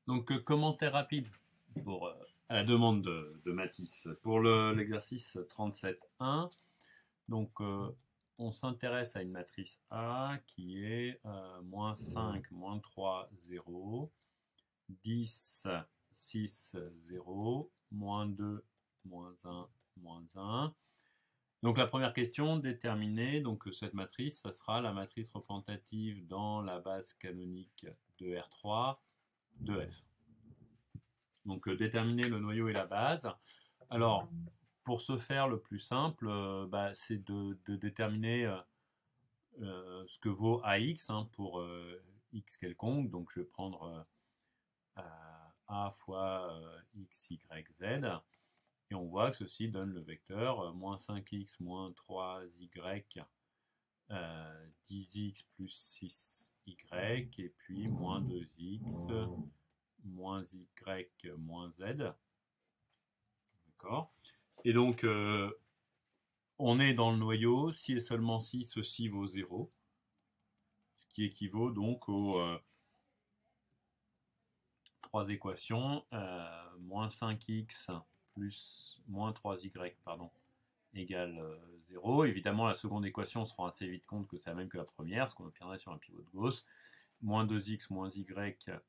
Donc, commentaire rapide pour, à la demande de Mathis. Pour l'exercice 37.1, donc on s'intéresse à une matrice A qui est moins 5, moins 3, 0, 10, 6, 0, moins 2, moins 1, moins 1. Donc la première question, déterminer donc cette matrice, ça sera la matrice représentative dans la base canonique de R3 de F. Donc déterminer le noyau et la base. Alors, pour ce faire, le plus simple, c'est de déterminer ce que vaut AX pour X quelconque. Donc je vais prendre A fois X, Y, Z. Et on voit que ceci donne le vecteur moins 5x moins 3y 10x plus 6y et puis moins 2x moins y moins z. D'accord. Et donc, on est dans le noyau, si et seulement si ceci vaut 0, ce qui équivaut donc aux trois équations, moins 5x plus moins 3y, pardon, égale 0. Évidemment, la seconde équation, on se rend assez vite compte que c'est la même que la première, ce qu'on obtiendrait sur un pivot de Gauss. Moins 2x moins y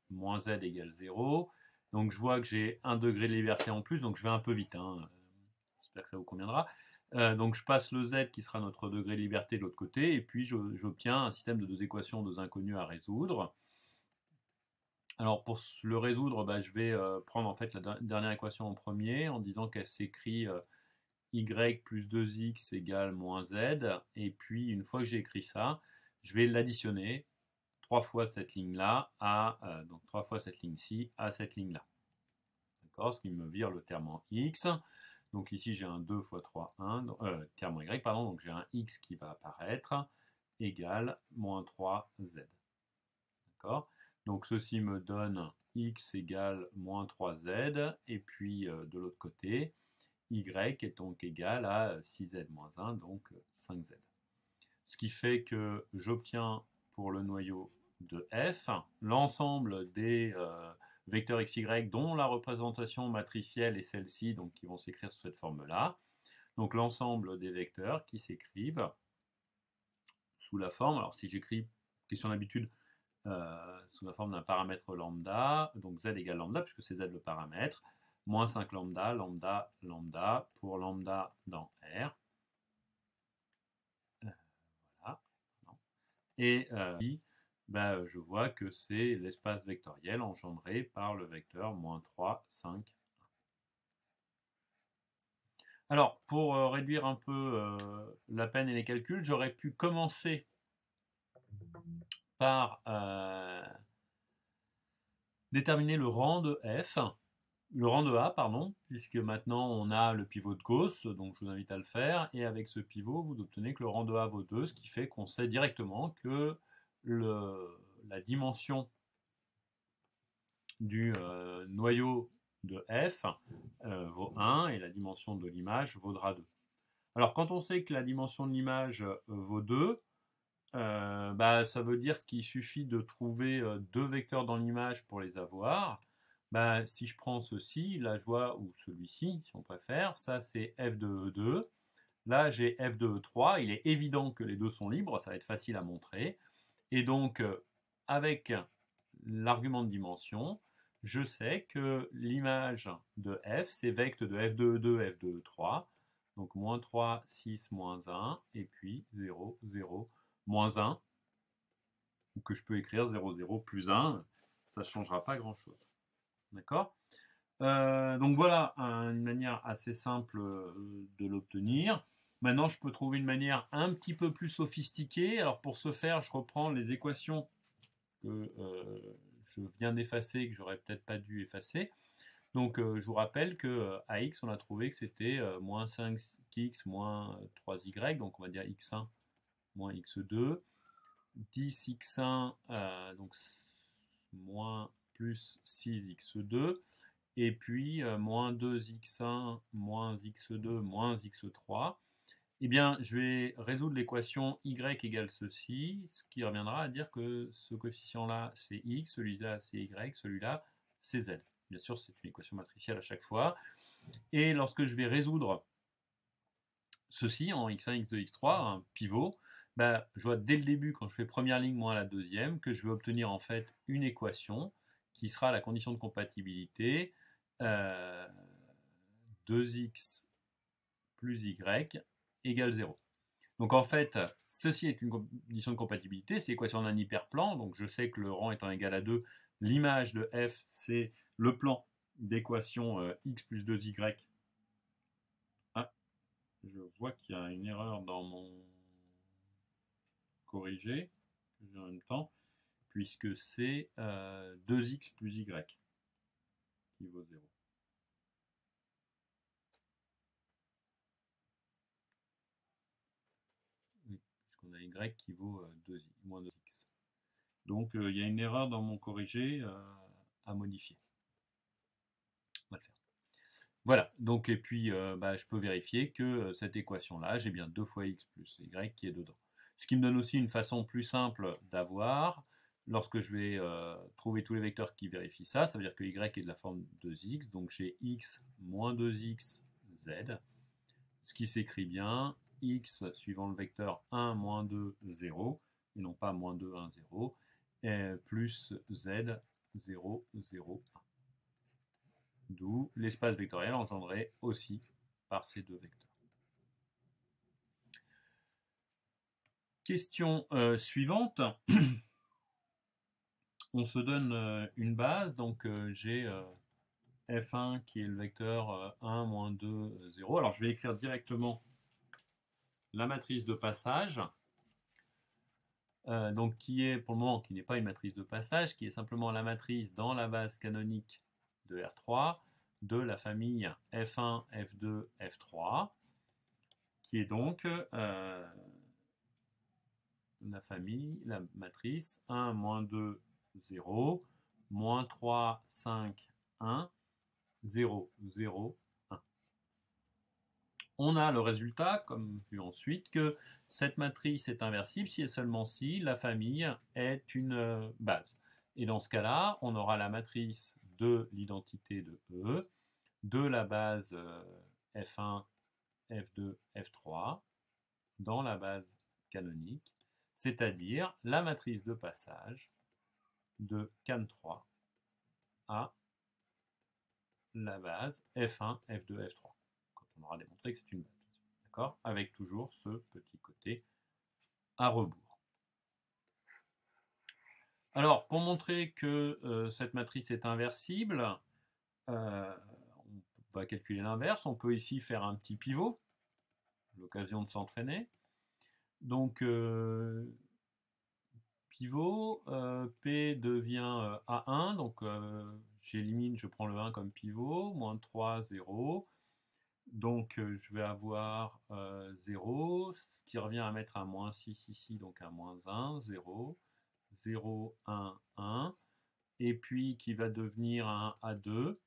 moins z égale 0. Donc je vois que j'ai 1 degré de liberté en plus, donc je vais un peu vite. J'espère que ça vous conviendra. Donc je passe le z qui sera notre degré de liberté de l'autre côté, et puis j'obtiens un système de deux équations, deux inconnues à résoudre. Alors pour le résoudre, je vais prendre en fait la dernière équation en premier, en disant qu'elle s'écrit y plus 2x égale moins z, et puis une fois que j'ai écrit ça, je vais l'additionner 3 fois cette ligne-là à donc 3 fois cette ligne-ci à cette ligne-là. D'accord, ce qui me vire le terme en x. Donc ici j'ai un 2 fois 3, 1, terme en y, pardon, donc j'ai un x qui va apparaître, égale moins 3z. D'accord. Donc ceci me donne x égale moins 3z, et puis de l'autre côté, y est donc égal à 6z moins 1, donc 5z. Ce qui fait que j'obtiens pour le noyau de f l'ensemble des vecteurs xy dont la représentation matricielle est celle-ci, donc qui vont s'écrire sous cette forme-là. Donc l'ensemble des vecteurs qui s'écrivent sous la forme, alors si j'écris, question d'habitude, sous la forme d'un paramètre lambda, donc z égale lambda, puisque c'est z le paramètre, moins 5 lambda, lambda, lambda, pour lambda dans R. Voilà. Et je vois que c'est l'espace vectoriel engendré par le vecteur moins 3, 5. Alors, pour réduire un peu la peine et les calculs, j'aurais pu commencer par déterminer le rang de f, le rang de A, pardon, puisque maintenant on a le pivot de Gauss, donc je vous invite à le faire, et avec ce pivot, vous obtenez que le rang de A vaut 2, ce qui fait qu'on sait directement que la dimension du noyau de f vaut 1 et la dimension de l'image vaudra 2. Alors quand on sait que la dimension de l'image vaut 2, ça veut dire qu'il suffit de trouver deux vecteurs dans l'image pour les avoir. Si je prends ceci, là je vois, ou celui-ci si on préfère, ça c'est f de E2, là j'ai f de E3, il est évident que les deux sont libres, ça va être facile à montrer, et donc avec l'argument de dimension, je sais que l'image de f, c'est vecte de f de E2, f de E3, donc moins 3, 6, moins 1, et puis 0, 0, moins 1, ou que je peux écrire 0, 0 plus 1, ça ne changera pas grand-chose. D'accord. Donc voilà une manière assez simple de l'obtenir. Maintenant, je peux trouver une manière un petit peu plus sophistiquée. Alors pour ce faire, je reprends les équations que je viens d'effacer et que j'aurais peut-être pas dû effacer. Donc je vous rappelle que à x, on a trouvé que c'était moins 5x moins 3y, donc on va dire x1 moins x2, 10x1, donc moins plus 6x2, et puis moins 2x1 moins x2 moins x3. Eh bien, je vais résoudre l'équation y égale ceci, ce qui reviendra à dire que ce coefficient-là, c'est x, celui-là, c'est y, celui-là, c'est z. Bien sûr, c'est une équation matricielle à chaque fois. Et lorsque je vais résoudre ceci en x1, x2, x3, un pivot, bah, je vois dès le début, quand je fais première ligne moins la deuxième, que je vais obtenir en fait une équation qui sera la condition de compatibilité 2x plus y égale 0. Donc en fait, ceci est une condition de compatibilité, c'est l'équation d'un hyperplan, donc je sais que le rang étant égal à 2, l'image de f, c'est le plan d'équation x plus 2y. Ah, je vois qu'il y a une erreur dans mon corrigé, que j'ai en même temps, puisque c'est 2x plus y qui vaut 0. Oui, puisqu'on a y qui vaut 2, moins 2x. Donc il y a une erreur dans mon corrigé à modifier. On va le faire. Voilà, donc et puis bah, je peux vérifier que cette équation-là, j'ai bien 2 fois x plus y qui est dedans. Ce qui me donne aussi une façon plus simple d'avoir, lorsque je vais trouver tous les vecteurs qui vérifient ça, ça veut dire que y est de la forme 2x, donc j'ai x moins 2x z, ce qui s'écrit bien x suivant le vecteur 1, moins 2, 0, et non pas moins 2, 1, 0, plus z, 0, 0, 1. D'où l'espace vectoriel engendré aussi par ces deux vecteurs. Question suivante. On se donne une base, donc j'ai f1 qui est le vecteur 1, moins 2, 0. Alors je vais écrire directement la matrice de passage, donc qui est pour le moment, qui n'est pas une matrice de passage, qui est simplement la matrice dans la base canonique de R3 de la famille F1, F2, F3, qui est donc la famille, la matrice 1, moins 2, 0, moins 3, 5, 1, 0, 0, 1. On a le résultat, comme vu ensuite, que cette matrice est inversible si et seulement si la famille est une base. Et dans ce cas-là, on aura la matrice de l'identité de E, de la base F1, F2, F3, dans la base canonique, c'est-à-dire la matrice de passage de CAN3 à la base F1, F2, F3, quand on aura démontré que c'est une base. D'accord ? Avec toujours ce petit côté à rebours. Alors, pour montrer que cette matrice est inversible, on va calculer l'inverse. On peut ici faire un petit pivot, l'occasion de s'entraîner. Donc, pivot, P devient A1, donc j'élimine, je prends le 1 comme pivot, moins 3, 0. Donc je vais avoir 0, ce qui revient à mettre un moins 6 ici, donc un moins 1, 0, 0, 1, 1, et puis qui va devenir un A2,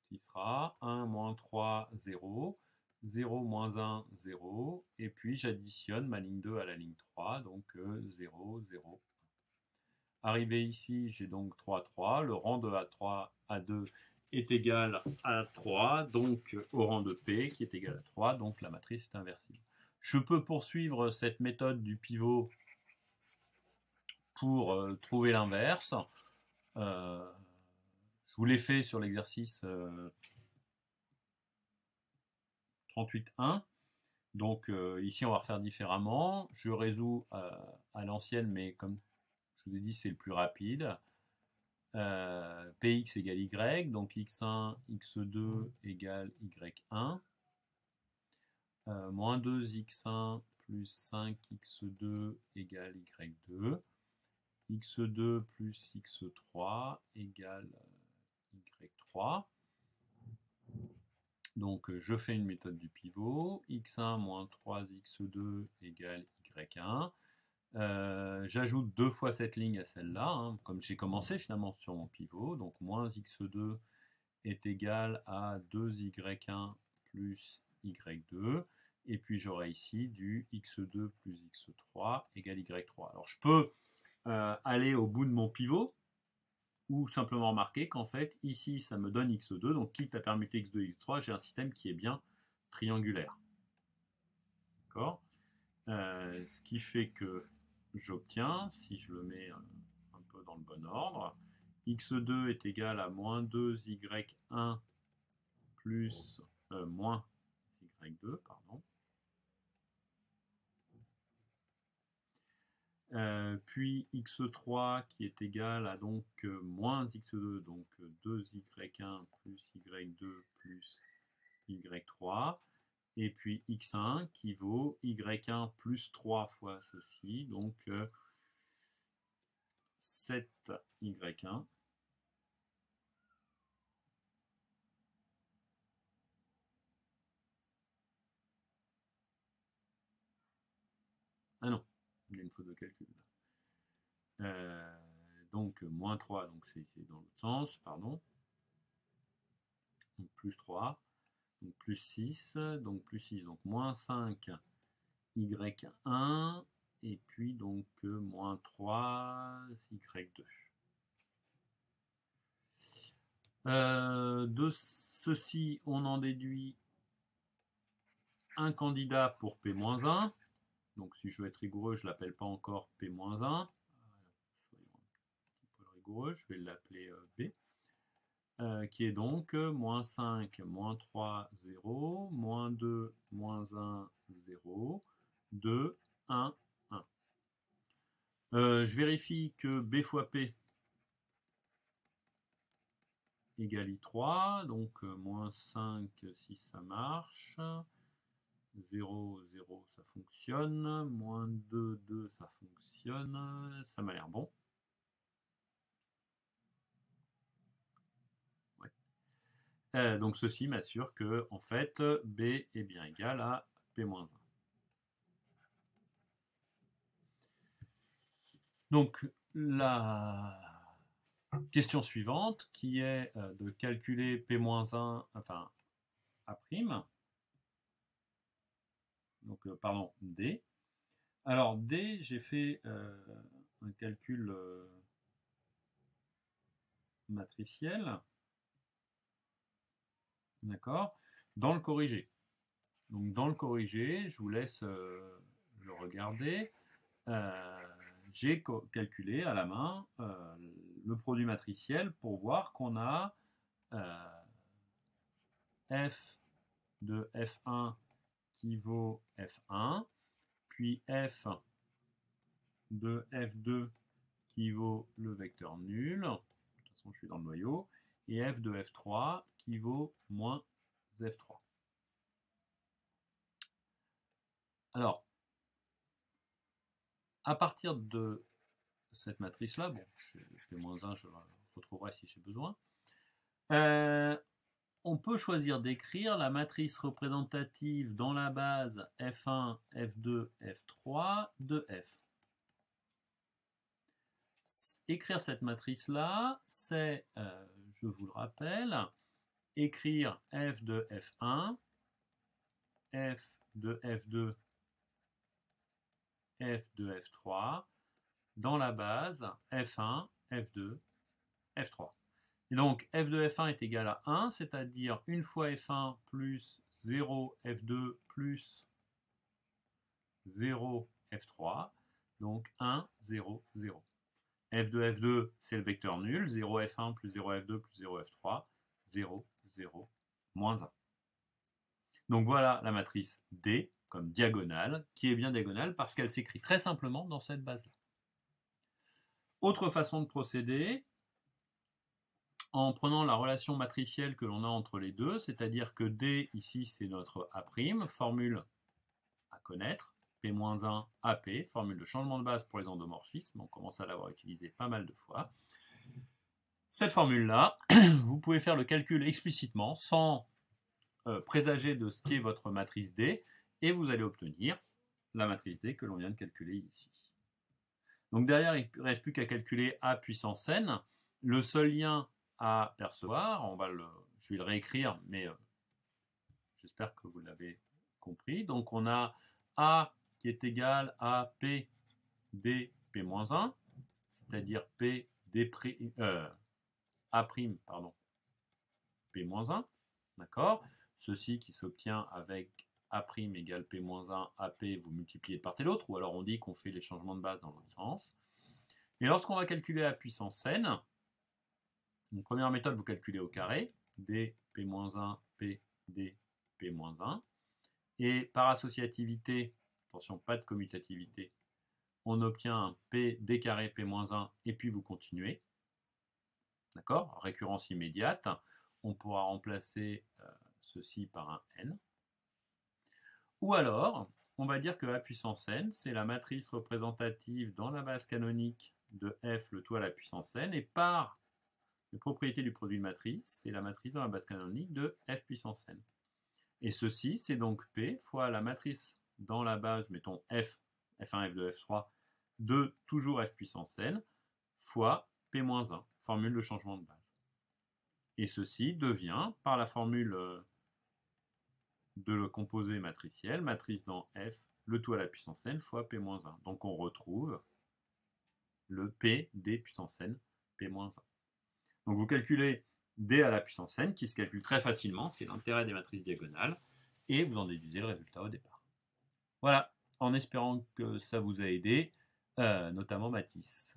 qui sera 1, moins 3, 0, 0, moins 1, 0, et puis j'additionne ma ligne 2 à la ligne 3, donc 0, 0, 1. Arrivé ici, j'ai donc 3, 3, le rang de A3, A2 est égal à 3, donc au rang de P qui est égal à 3, donc la matrice est inversible. Je peux poursuivre cette méthode du pivot pour trouver l'inverse. Je vous l'ai fait sur l'exercice 38.1. Donc ici, on va refaire différemment. Je résous à l'ancienne, mais comme je vous ai dit, c'est le plus rapide. Px égale y, donc x1, x2 égale y1. Moins 2x1 plus 5x2 égale y2. x2 plus x3 égale y3. Donc je fais une méthode du pivot. x1 moins 3x2 égale y1. J'ajoute 2 fois cette ligne à celle-là, hein, comme j'ai commencé finalement sur mon pivot. Donc moins x2 est égal à 2y1 plus y2. Et puis j'aurai ici du x2 plus x3 égale y3. Alors je peux aller au bout de mon pivot. ou simplement remarquer qu'en fait, ici, ça me donne x2, donc quitte à permuter x2 et x3, j'ai un système qui est bien triangulaire. D'accord ? Ce qui fait que j'obtiens, si je le mets un peu dans le bon ordre, x2 est égal à moins 2y1 plus moins y2, pardon. Puis x3 qui est égal à donc moins x2, donc 2y1 plus y2 plus y3. Et puis x1 qui vaut y1 plus 3 fois ceci, donc 7y1 ah non, il y a une faute de calcul. Donc moins 3, donc c'est dans l'autre sens, pardon. Donc plus 3, donc plus 6, donc plus 6, donc moins 5 y1, et puis donc moins 3 y2. De ceci, on en déduit un candidat pour P-1. Donc si je veux être rigoureux, je ne l'appelle pas encore P-1. Soyons un petit peu rigoureux, je vais l'appeler B. Qui est donc moins 5, moins 3, 0, moins 2, moins 1, 0, 2, 1, 1. Je vérifie que B fois P égale I3, donc moins 5 si ça marche, 0, 0 ça fonctionne, moins 2, 2 ça fonctionne, ça m'a l'air bon. Ouais. Donc ceci m'assure que en fait B est bien égal à P-1. Donc la question suivante qui est de calculer P-1, enfin A', donc pardon, D. Alors D, j'ai fait un calcul matriciel, d'accord, dans le corrigé. Donc dans le corrigé, je vous laisse le regarder. J'ai calculé à la main le produit matriciel pour voir qu'on a f de f1 qui vaut f1, puis f de f2 qui vaut le vecteur nul, de toute façon je suis dans le noyau, et f de f3 qui vaut moins f3. Alors, à partir de cette matrice-là, bon, je fais moins 1, je le retrouverai si j'ai besoin, on peut choisir d'écrire la matrice représentative dans la base F1, F2, F3 de F. Écrire cette matrice-là, c'est, je vous le rappelle, écrire F de F1, F de F2, F de F3 dans la base F1, F2, F3. Et donc f de f1 est égal à 1, c'est-à-dire une fois f1 plus 0 f2 plus 0 f3, donc 1, 0, 0. f de f2, c'est le vecteur nul, 0 f1 plus 0 f2 plus 0 f3, 0, 0, moins 1. Donc voilà la matrice D comme diagonale, qui est bien diagonale parce qu'elle s'écrit très simplement dans cette base-là. Autre façon de procéder, en prenant la relation matricielle que l'on a entre les deux, c'est-à-dire que D, ici, c'est notre A', formule à connaître, P-1 AP, formule de changement de base pour les endomorphismes, on commence à l'avoir utilisé pas mal de fois. Cette formule-là, vous pouvez faire le calcul explicitement, sans présager de ce qu'est votre matrice D, et vous allez obtenir la matrice D que l'on vient de calculer ici. Donc derrière, il ne reste plus qu'à calculer A puissance n. Le seul lien à percevoir, je vais le réécrire, mais j'espère que vous l'avez compris. Donc on a A qui est égal à P d P-1, c'est-à-dire P d pardon, P-1, d'accord? Ceci qui s'obtient avec A' égale P-1, AP, vous multipliez de part et d'autre, ou alors on dit qu'on fait les changements de base dans l'autre sens. Et lorsqu'on va calculer la puissance n, une première méthode, vous calculez au carré, D, P-1, P, D, P-1. Et par associativité, attention, pas de commutativité, on obtient un P D carré P-1 et puis vous continuez. D'accord? Récurrence immédiate. On pourra remplacer ceci par un n. Ou alors, on va dire que A puissance n, c'est la matrice représentative dans la base canonique de f, le tout à la puissance n, et par les propriétés du produit de matrice, c'est la matrice dans la base canonique de f puissance n. Et ceci, c'est donc P fois la matrice dans la base, mettons f, f1, f2, f3, de toujours f puissance n, fois P-1, formule de changement de base. Et ceci devient, par la formule de le composé matriciel, matrice dans f, le tout à la puissance n, fois P-1. Donc on retrouve le P d puissance n, P-1. Donc vous calculez d à la puissance n, qui se calcule très facilement, c'est l'intérêt des matrices diagonales, et vous en déduisez le résultat au départ. Voilà, en espérant que ça vous a aidé, notamment Mathis.